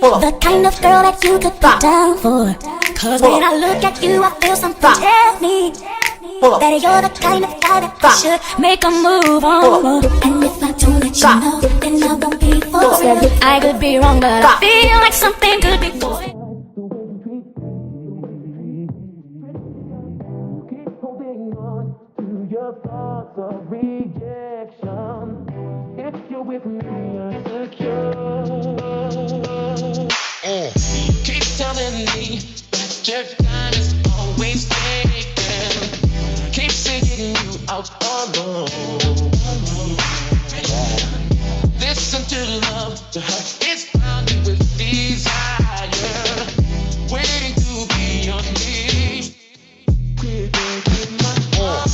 the kind of girl that you could be down for. Cause when I look at you, I feel something tell me that you're the kind of guy that I should make a move on. And if I don't let you know, then I won't be for real. I could be wrong, but I feel like something could be going. Keep holding on to your thoughts of rejection. If you're with me, you're secure. Keep telling me that your time is always taken. Keep seeing you out alone. Listen to love, to her it's founded with desire, waiting to be on me. Quit breaking my heart.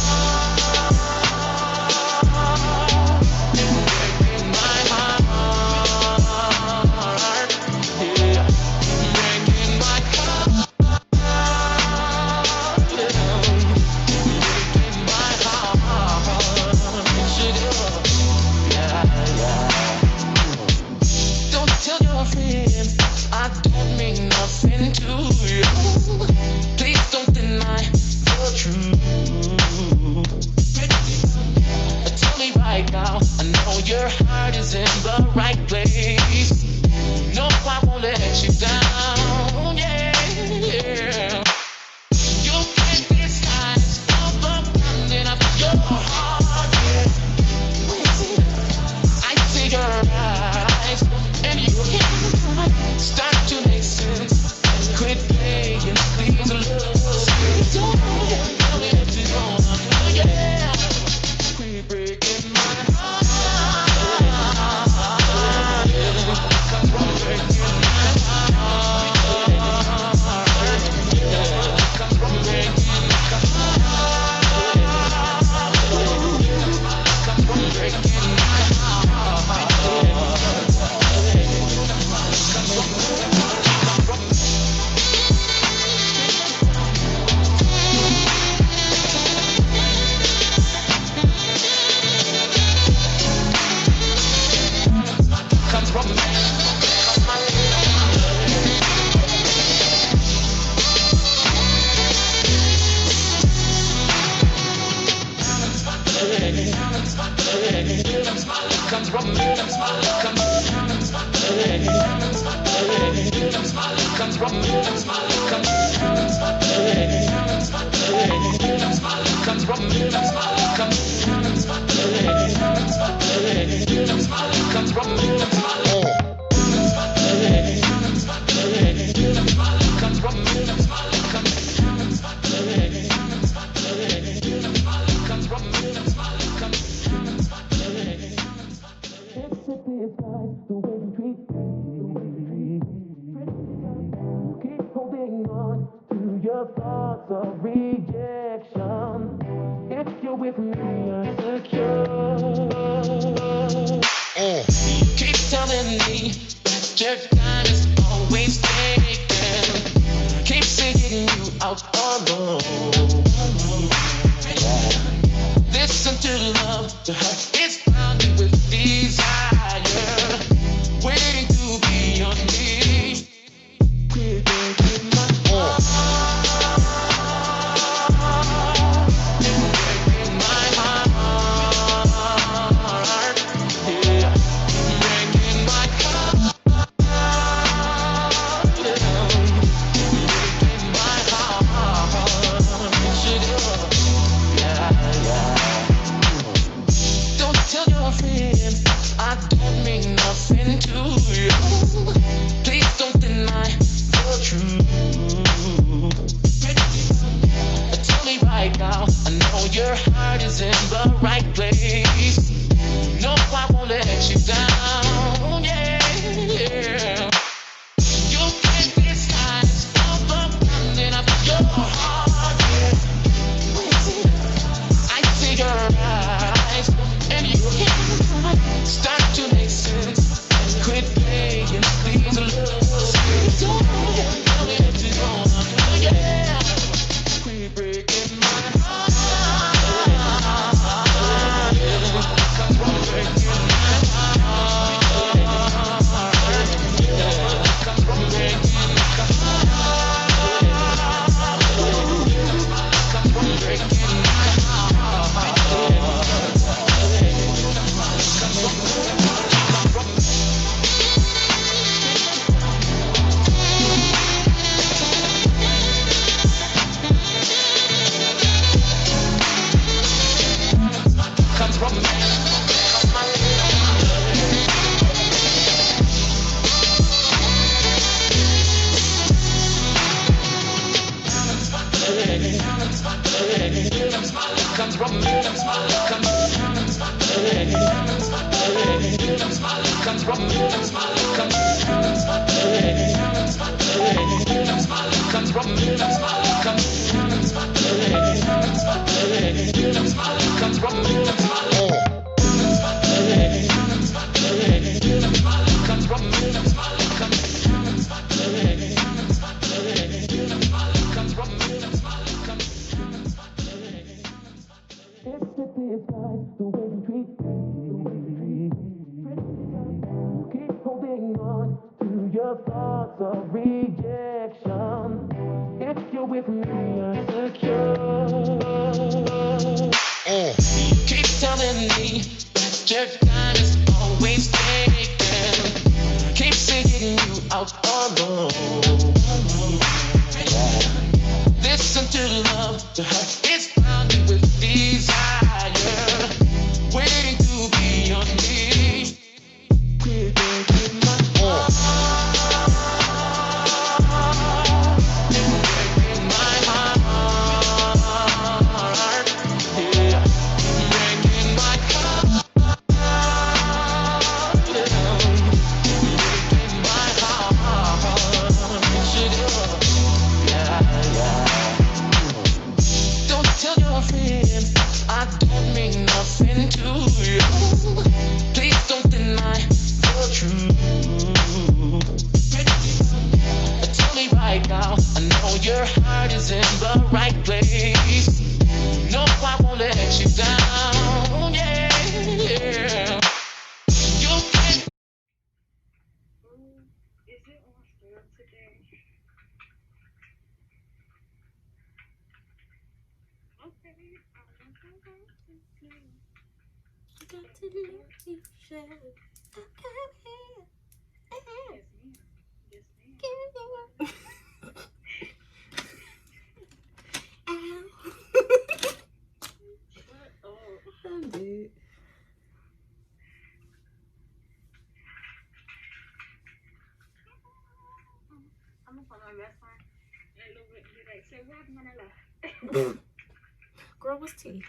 Breaking my heart. Yeah. Breaking my heart. Yeah. Breaking my heart. Don't tell your friends I don't mean nothing to you. Please don't deny the truth. Tell me right now, I know your heart is in the right place. No, I won't let you down, yeah. You can't decide all the pounding of your heart, yeah. I see your eyes, and you can't start to make sense. Quit playing, please, love. Don't tell me what you want, yeah. Quit breaking my heart. Come from breaking my heart. Come from breaking my heart. Come from breaking my heart. Come from comes from me, comes from me, comes from me, comes from me. Keep holding on to your thoughts of rejection. If you're with me, you're secure. Keep telling me that your time is always taken. Keep seeing you out alone. Listen to love, to her it's founded with desire, waiting to be on me. Quit breaking my heart. Breaking my heart. Yeah. Breaking my heart. Yeah. Breaking my heart. Yeah. Don't tell your friends I don't mean nothing to you. Please don't deny the truth. Tell me right now, I know your heart is in the right place. No, I won't let you down, yeah. You can't decide all the pounding of your heart, yeah. I see your eyes, and you can't start to make sense. Quit playing, please, love. Don't tell me what you want, yeah. Quit breaking my heart. Come from breaking my heart. Keep holding on to your thoughts of rejection. If you're with me, you're secure. Keep telling me that your time is always taken. Keep seeing you out alone. Listen to love, to her it's bounded with desire, waiting to be on me. Quit breaking my heart, breaking my heart, yeah, breaking my heart, breaking my heart, yeah. Don't tell your friend I don't mean nothing to you. Please don't deny the truth. Tell me right now, I know your heart is in the right place. No, I won't let you down, yeah. You can. Is it on sale today? Okay, Got to let you share. I come here. yes, ma'am. Yes, ma'am. Shut up. I'm dead. I'm gonna put my best friend and look at you like, say, what Manila? Girl, what's tea?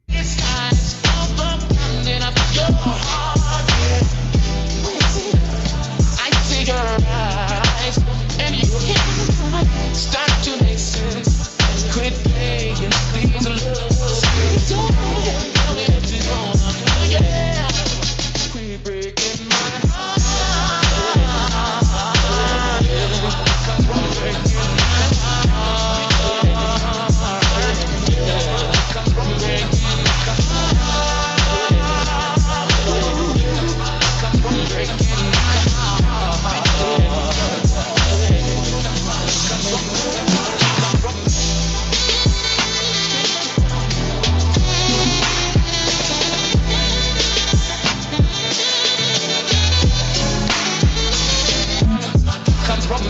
It's eyes opening up your heart, yeah. I see your eyes, and you can start to make sense. Quit playing these love. Don't tell me what you want, yeah. Quit breaking my heart, come on, breaking my heart, yeah. Come on, breaking my heart, come on, breaking my come from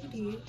You did.